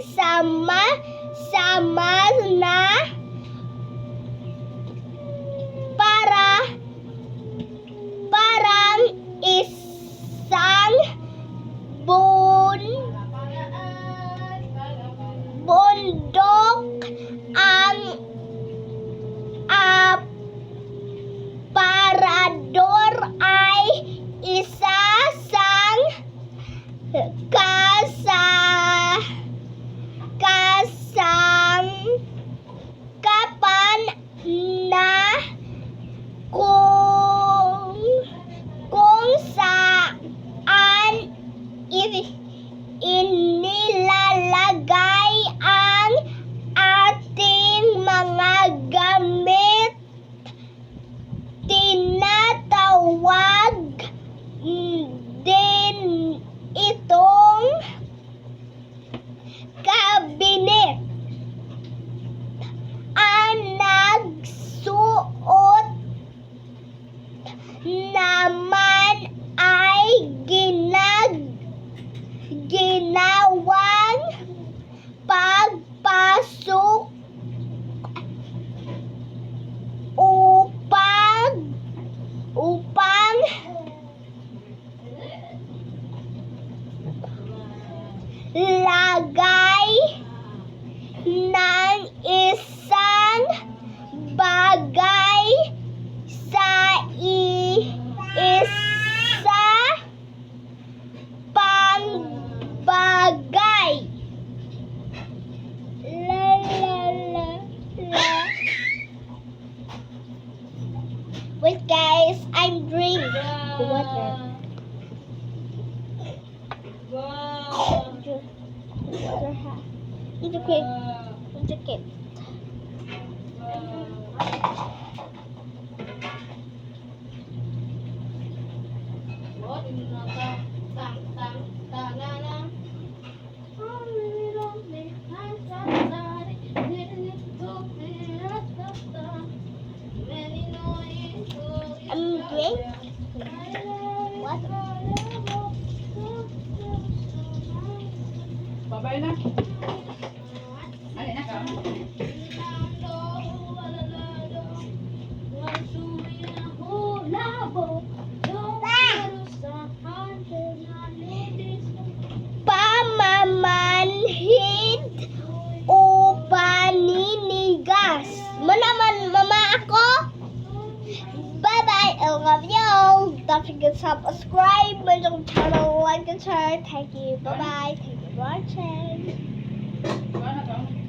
sama na parang isang bundok. Ang aparador ay isang kasangkapan na kung saan inilalagay ang ating mga gamit. Tinatawag din itong cabinet. Ang nagsuot naman ay ginawang pagpasok upang lagay ng isang bagay sa isa pang bagay. Wait guys, I'm drinking water. It's okay. It's okay. I'm drinking water. Babay na. Alin na ka? Pamamanhid o paninigas. Mo naman mama ako. Bye bye. I love you. Don't forget to subscribe my channel, like and share. Thank you. Bye bye. Thank you for watching. Bye na ka.